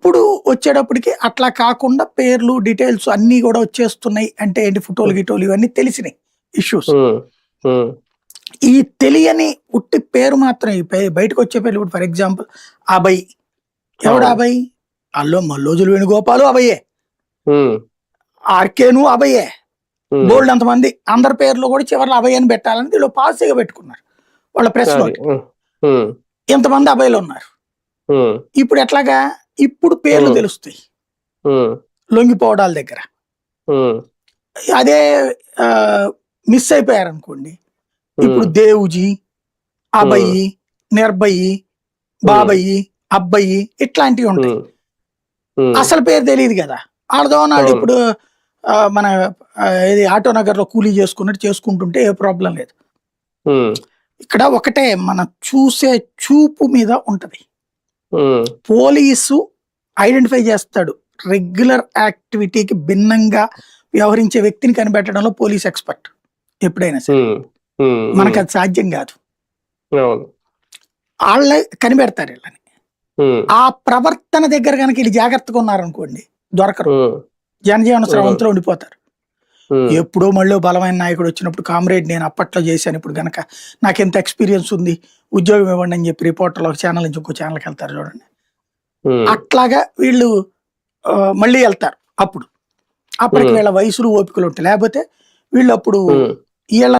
ఇప్పుడు వచ్చేటప్పటికి అట్లా కాకుండా పేర్లు డీటెయిల్స్ అన్నీ కూడా వచ్చేస్తున్నాయి. అంటే ఏంటి ఫోటోలు గిటోలు ఇవన్నీ తెలిసినాయి ఇష్యూస్. ఈ తెలియని ఉట్టి పేరు మాత్రం బయటకు వచ్చే పేర్లు ఇప్పుడు ఫర్ ఎగ్జాంపుల్ అభయ్. ఎవడు అభయ్? మల్లోజులు వేణుగోపాలు అభయ్యే, ఆర్కేను అభయ్యే, బోల్డ్ అంతమంది అందరి పేర్లు కూడా చివరిలో అభయ్ అని పెట్టాలని వీళ్ళు పాలసీగా పెట్టుకున్నారు వాళ్ళ ప్రెస్ నోట్. ఎంతమంది అభయ్లు ఉన్నారు. ఇప్పుడు ఎట్లాగా ఇప్పుడు పేర్లు తెలుస్తాయి లొంగిపోవడాల దగ్గర. అదే మిస్ అయిపోయారు అనుకోండి, ఇప్పుడు దేవుజీ, అభయ్యి, నిర్భయ్యి, బాబయ్యి, అబ్బయ్యి ఇట్లాంటివి ఉంటాయి. అసలు పేరు తెలియదు కదా ఆడదో నాడు. ఇప్పుడు మన ఇది ఆటో నగర్ లో కూలీ చేసుకున్నట్టు చేసుకుంటుంటే ఏ ప్రాబ్లం లేదు. ఇక్కడ ఒకటే మన చూసే చూపు మీద ఉంటది. పోలీసు ఐడెంటిఫై చేస్తాడు. రెగ్యులర్ యాక్టివిటీకి భిన్నంగా వ్యవహరించే వ్యక్తిని కనిపెట్టడంలో పోలీస్ ఎక్స్పర్ట్ ఎప్పుడైనా సరే. మనకు అది సాధ్యం కాదు. వాళ్ళే కనిపెడతారు వీళ్ళని. ఆ ప్రవర్తన దగ్గర కనుక వీళ్ళు జాగ్రత్తగా ఉన్నారనుకోండి దొరకరు, జనజీవన స్రవంతిలో ఉండిపోతారు. ఎప్పుడో మళ్ళీ బలమైన నాయకుడు వచ్చినప్పుడు కామ్రేడ్ నేను అప్పట్లో చేశాను, ఇప్పుడు గనక నాకు ఎంత ఎక్స్పీరియన్స్ ఉంది ఉద్యోగం ఇవ్వండి అని చెప్పి రిపోర్టర్లు ఒక ఛానల్ నుంచి ఇంకో ఛానల్కి వెళ్తారు చూడండి. అట్లాగా వీళ్ళు మళ్ళీ వెళ్తారు. అప్పటికి వీళ్ళ వయసులు ఓపికలు ఉంటాయి. లేకపోతే వీళ్ళు అప్పుడు వీళ్ళ